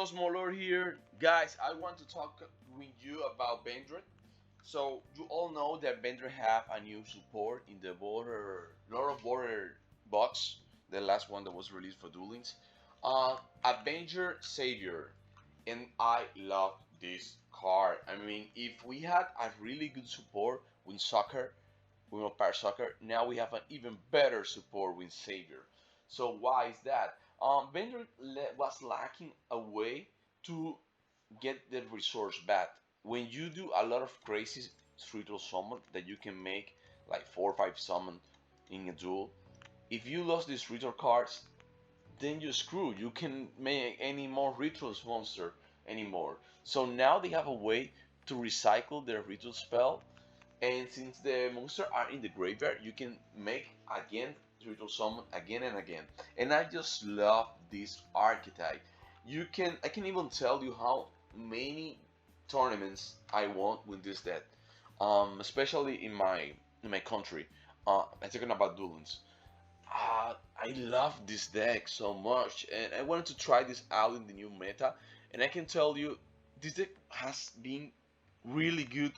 Smaller here, guys. I want to talk with you about Vendread. So you all know that Vendread have a new support in the border, Lord of Border box, the last one that was released for Duel Links. Avenger Savior, and I love this card. I mean, if we had a really good support with soccer, with Empire Soccer, now we have an even better support with Savior. So why is that? Vendor was lacking a way to get the resource back. When you do a lot of crazy ritual summon that you can make like 4 or 5 summon in a duel, if you lost these ritual cards, then you're screwed. You can make any more rituals monster anymore. So now they have a way to recycle their ritual spell, and since the monsters are in the graveyard, you can make again ritual summon again and again. And I just love this archetype. I can even tell you how many tournaments I won with this deck. Especially in my country. I'm talking about Duel Links. I love this deck so much, and I wanted to try this out in the new meta. And I can tell you, this deck has been really good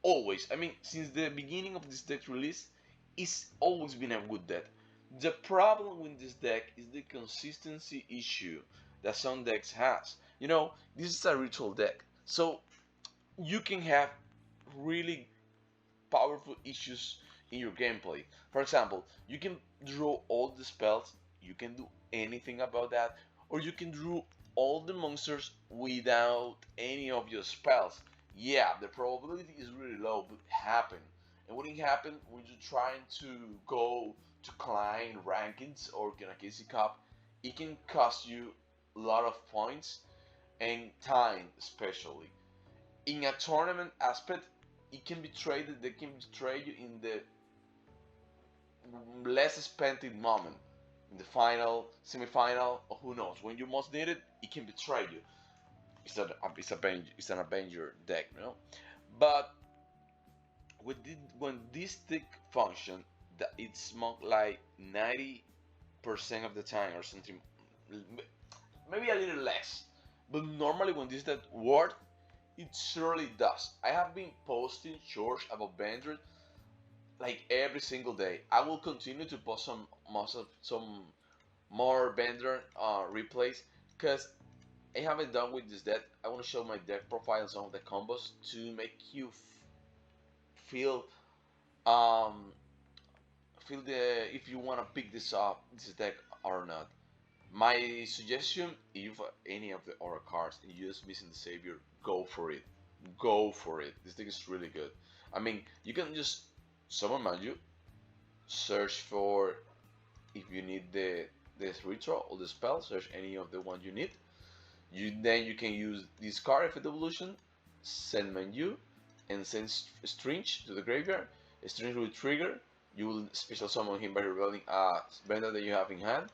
always. I mean, since the beginning of this deck release, it's always been a good deck. The problem with this deck is the consistency issue that some decks has. This is a ritual deck, so you can have really powerful issues in your gameplay. For example, you can draw all the spells, you can do anything about that, or you can draw all the monsters without any of your spells. Yeah, the probability is really low, but it happen. And when it happen, when you're trying to go to climb rankings or get a KC Cup, it can cost you a lot of points and time, especially. In a tournament aspect, it can be traded. They can trade you in the less expensive moment, in the final, semi-final, or who knows. When you most need it, it can betray you. It's an Avenger deck, But when this stick function, that it's more like 90% of the time or something, maybe a little less. But normally when this deck works, it surely does. I have been posting shorts about Vendread like every single day. I will continue to post some more Vendread replays because I haven't done with this deck. I want to show my deck profile and some of the combos to make you feel um feel the if you want to pick this deck or not. My suggestion, if any of the other cards and you're just missing the savior, go for it. Go for it. This deck is really good. I mean, you can just summon Manju, search for if you need the ritual or the spell, search any of the ones you need. You can use this card effect evolution, send Manju, and send Strange to the graveyard. Strange will trigger. You will special summon him by revealing a vendor that you have in hand.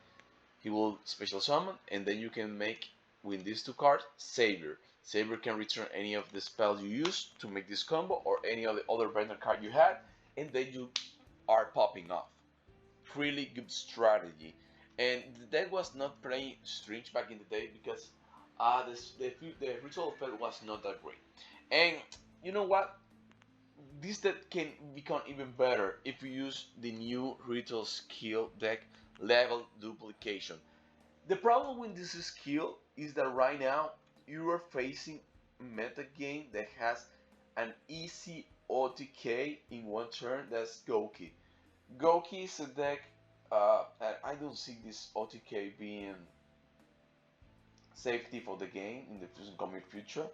He will special summon, and then you can make with these two cards Savior. Savior can return any of the spells you use to make this combo, or any of the other vendor card you had, and then you are popping off. Really good strategy. And the deck was not playing Strange back in the day because the ritual effect was not that great. And you know what? This deck can become even better if you use the new ritual skill deck, level duplication. The problem with this skill is that right now you are facing a meta game that has an easy OTK in one turn. That's Goki. Goki is a deck. I don't see this OTK being safety for the game in the coming future.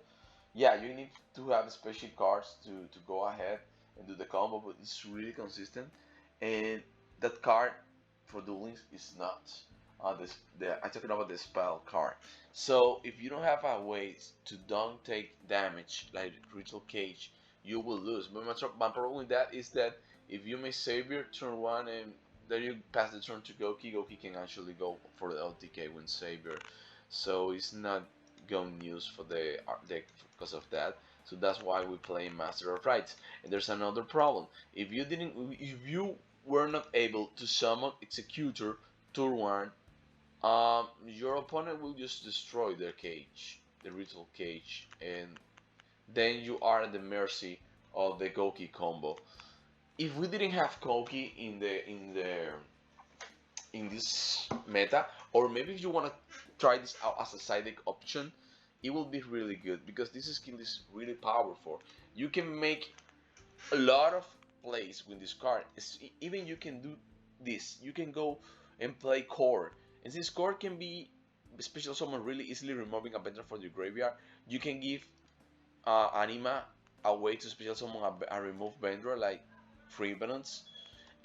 Yeah, you need to have special cards to go ahead and do the combo, but it's really consistent. And that card for Duel Links is not. I'm talking about the spell card. So if you don't have a way to don't take damage like Ritual Cage, you will lose. But my problem with that is that if you may Savior turn one and then you pass the turn to Goki, Goki can actually go for the LTK when Savior. So it's not going use for the deck because of that. So that's why we play Master of Rights. And there's another problem. If you were not able to summon Executor turn one Your opponent will just destroy their cage, the ritual cage, and then you are at the mercy of the Goki combo. If we didn't have Koki in this meta, or maybe if you want to try this out as a side deck option, it will be really good because this skill is really powerful. You can make a lot of plays with this card. Even you can do this. You can go and play core, and since core can be special summon really easily removing a Vendread from your graveyard, you can give Anima a way to special summon a remove Vendread like free balance,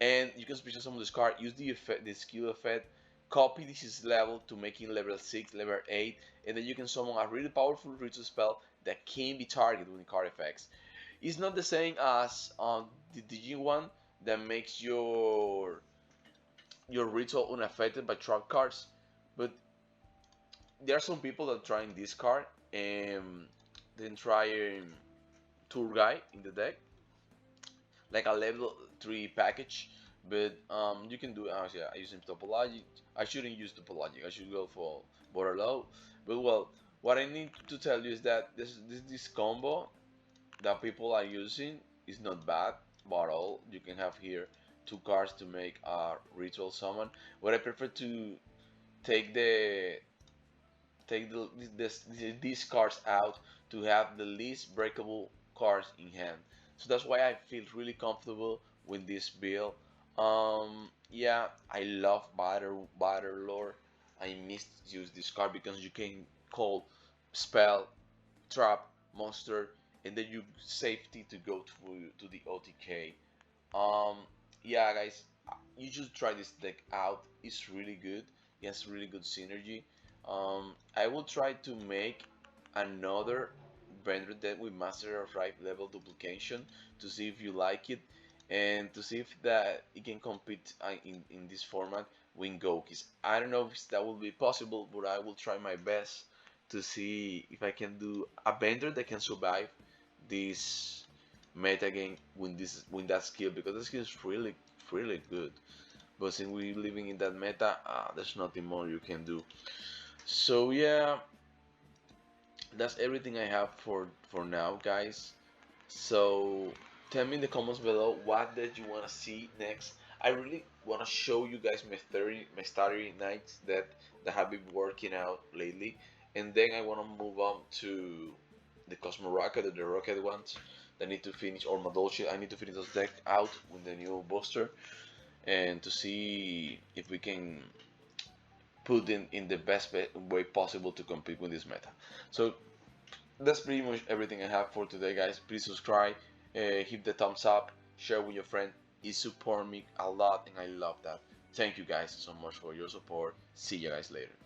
and you can special summon this card. Use the effect, the skill effect. Copy this level to make it level 6, level 8, and then you can summon a really powerful ritual spell that can be targeted with card effects. It's not the same as the G one that makes your ritual unaffected by trap cards, but there are some people that trying this card and then try tour guy in the deck like a level 3 package, but you can do yeah, I using topologic. I shouldn't use topologic, I should go for border low, but well, what I need to tell you is that this combo that people are using is not bad at all. You can have here two cards to make a ritual summon, but I prefer to take these cards out to have the least breakable cards in hand. So that's why I feel really comfortable with this build. Yeah, I love Battle Lore. I misuse this card because you can call spell, trap, monster, and then you safety to go to the OTK. Um, yeah, guys, you should try this deck out. It's really good. It has really good synergy. I will try to make another Vendread deck with Master of Right level duplication to see if you like it and to see if that it can compete in this format with Gokis. I don't know if that will be possible, but I will try my best to see if I can do a Vendread that can survive this meta game with that skill because the skill is really good. But since we're living in that meta, there's nothing more you can do. So yeah, that's everything I have for now, guys. So tell me in the comments below what did you want to see next. I really want to show you guys my starry nights that have been working out lately, and then I want to move on to the Cosmo Rocket or the Rocket ones that need to finish, or Madolchi. I need to finish those deck out with the new booster and to see if we can put in the best way possible to compete with this meta. So that's pretty much everything I have for today, guys. Please subscribe, hit the thumbs up, share with your friend. It support me a lot, and I love that. Thank you guys so much for your support. See you guys later.